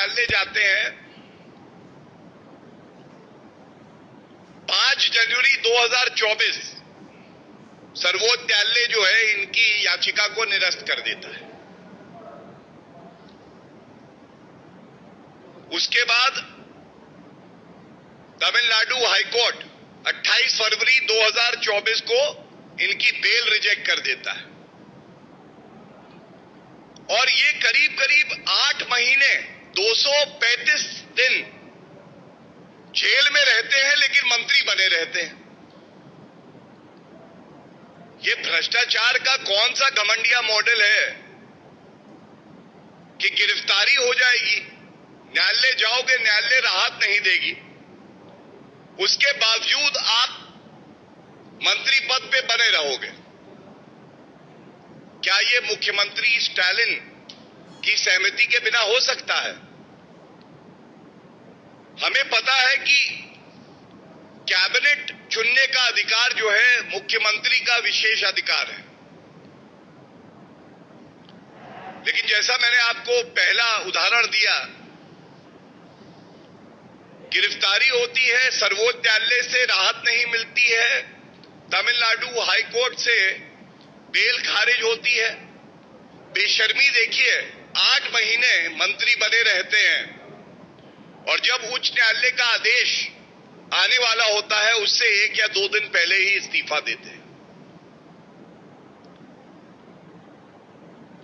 न्यायालय जाते हैं। 5 जनवरी 2024 सर्वोच्च न्यायालय जो है इनकी याचिका को निरस्त कर देता है। उसके बाद तमिलनाडु हाईकोर्ट 28 फरवरी 2024 को इनकी बेल रिजेक्ट कर देता है और ये करीब करीब 8 महीने 235 दिन जेल में रहते हैं, लेकिन मंत्री बने रहते हैं। ये भ्रष्टाचार का कौन सा घमंडिया मॉडल है कि गिरफ्तारी हो जाएगी, न्यायालय जाओगे, न्यायालय राहत नहीं देगी, उसके बावजूद आप मंत्री पद पे बने रहोगे। क्या ये मुख्यमंत्री स्टालिन की सहमति के बिना हो सकता है? हमें पता है कि कैबिनेट चुनने का अधिकार जो है मुख्यमंत्री का विशेष अधिकार है, लेकिन जैसा मैंने आपको पहला उदाहरण दिया, गिरफ्तारी होती है, सर्वोच्च न्यायालय से राहत नहीं मिलती है, तमिलनाडु हाईकोर्ट से बेल खारिज होती है। बेशर्मी देखिए, 8 महीने मंत्री बने रहते हैं और जब उच्च न्यायालय का आदेश आने वाला होता है उससे 1 या 2 दिन पहले ही इस्तीफा देते हैं।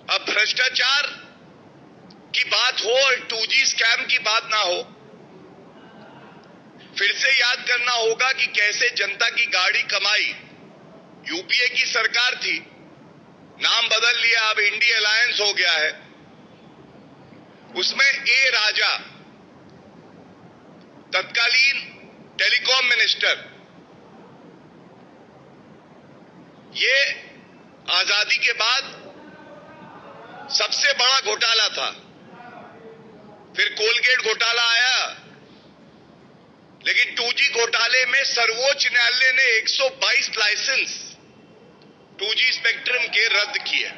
अब भ्रष्टाचार की बात हो और 2G स्कैम की बात ना हो, फिर से याद करना होगा कि कैसे जनता की गाड़ी कमाई। यूपीए की सरकार थी, नाम बदल लिया, अब इंडी अलायंस हो गया है। उसमें ए राजा तत्कालीन टेलीकॉम मिनिस्टर, ये आजादी के बाद सबसे बड़ा घोटाला था। फिर कोलगेट घोटाला आया, लेकिन 2G घोटाले में सर्वोच्च न्यायालय ने 122 लाइसेंस 2G स्पेक्ट्रम के रद्द किए।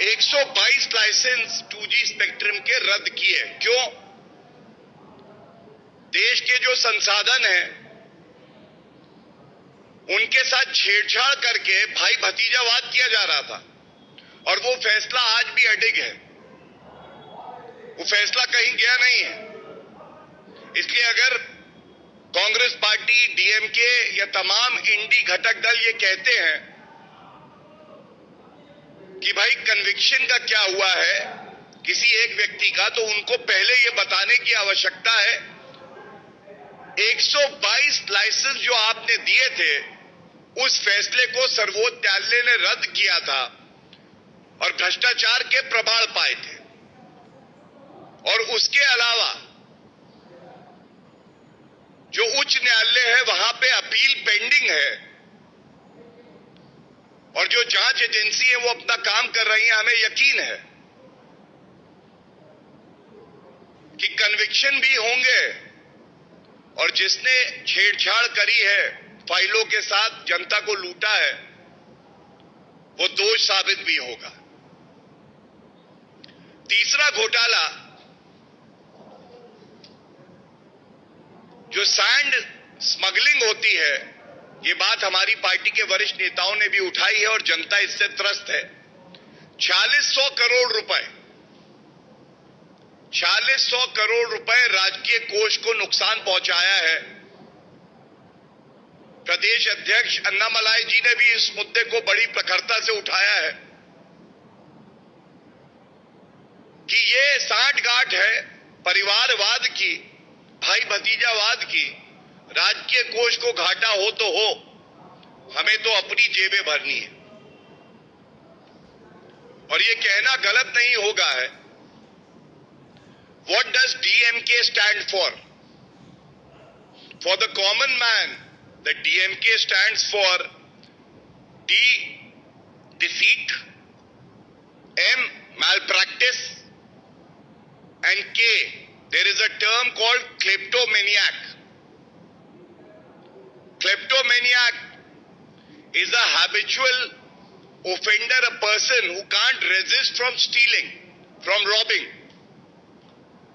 122 लाइसेंस 2G स्पेक्ट्रम के रद्द किए। क्यों? देश के जो संसाधन हैं उनके साथ छेड़छाड़ करके भाई भतीजावाद किया जा रहा था और वो फैसला आज भी अडिग है, वो फैसला कहीं गया नहीं है। इसलिए अगर कांग्रेस पार्टी, डीएमके या तमाम इंडी घटक दल ये कहते हैं कि भाई कन्विक्शन का क्या हुआ है किसी एक व्यक्ति का, तो उनको पहले ये बताने की आवश्यकता है 122 लाइसेंस जो आपने दिए थे उस फैसले को सर्वोच्च न्यायालय ने रद्द किया था और भ्रष्टाचार के प्रमाण पाए थे। और उसके अलावा जो उच्च न्यायालय है वहां पे अपील पेंडिंग है और जो जांच एजेंसी है वो अपना काम कर रही है। हमें यकीन है कि कन्विक्शन भी होंगे और जिसने छेड़छाड़ करी है, फाइलों के साथ जनता को लूटा है, वो दोष साबित भी होगा। तीसरा घोटाला जो सैंड स्मगलिंग होती है, ये बात हमारी पार्टी के वरिष्ठ नेताओं ने भी उठाई है और जनता इससे त्रस्त है। 4600 करोड़ रुपए 4600 करोड़ रुपए राजकीय कोष को नुकसान पहुंचाया है। प्रदेश अध्यक्ष अन्नामलाई जी ने भी इस मुद्दे को बड़ी प्रखरता से उठाया है कि ये सांठगांठ है परिवारवाद की, भाई भतीजावाद की। राजकीय कोष को घाटा हो तो हो, हमें तो अपनी जेबें भरनी है। और ये कहना गलत नहीं होगा है, what does DMK stand for? For the common man the DMK stands for D, deceit, M, malpractice, and K, there is a term called kleptomaniac. Kleptomaniac is a habitual offender, a person who can't resist from stealing, from robbing.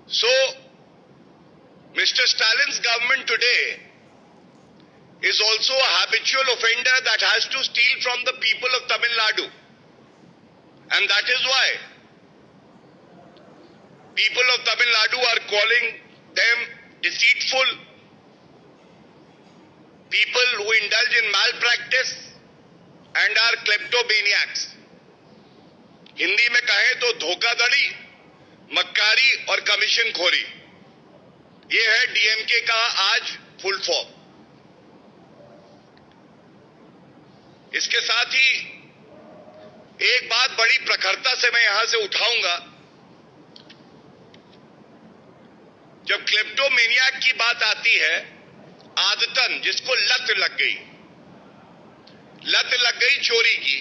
So, Mr. Stalin's government today is also a habitual offender that has to steal from the people of Tamil Nadu. And that is why people of Tamil Nadu are calling them deceitful, people who indulge in malpractice and are kleptomaniacs. Hindi में कहें तो धोखाधड़ी, मक्कारी और commission खोरी, ये है DMK का आज full form. इसके साथ ही एक बात बड़ी प्रखरता से मैं यहां से उठाऊंगा। जब क्लेप्टोमेनियाक की बात आती है, आदतन जिसको लत लग गई चोरी की,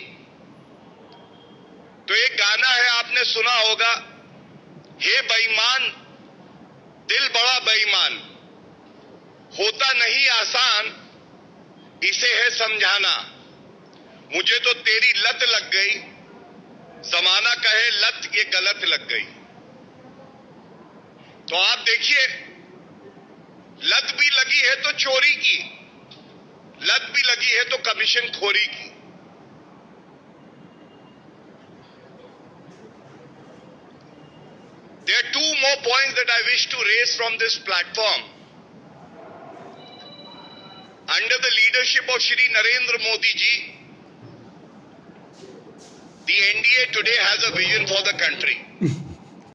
तो एक गाना है आपने सुना होगा, हे बेईमान दिल बड़ा बेईमान, होता नहीं आसान इसे है समझाना, मुझे तो तेरी लत लग गई, जमाना कहे लत ये गलत लग गई। तो आप देखिए, लत भी लगी है तो चोरी की, लत भी लगी है तो कमीशन खोरी की। There are two more points that I wish to raise from this platform. Under the leadership of Shri Narendra Modi ji, the NDA today has a vision for the country.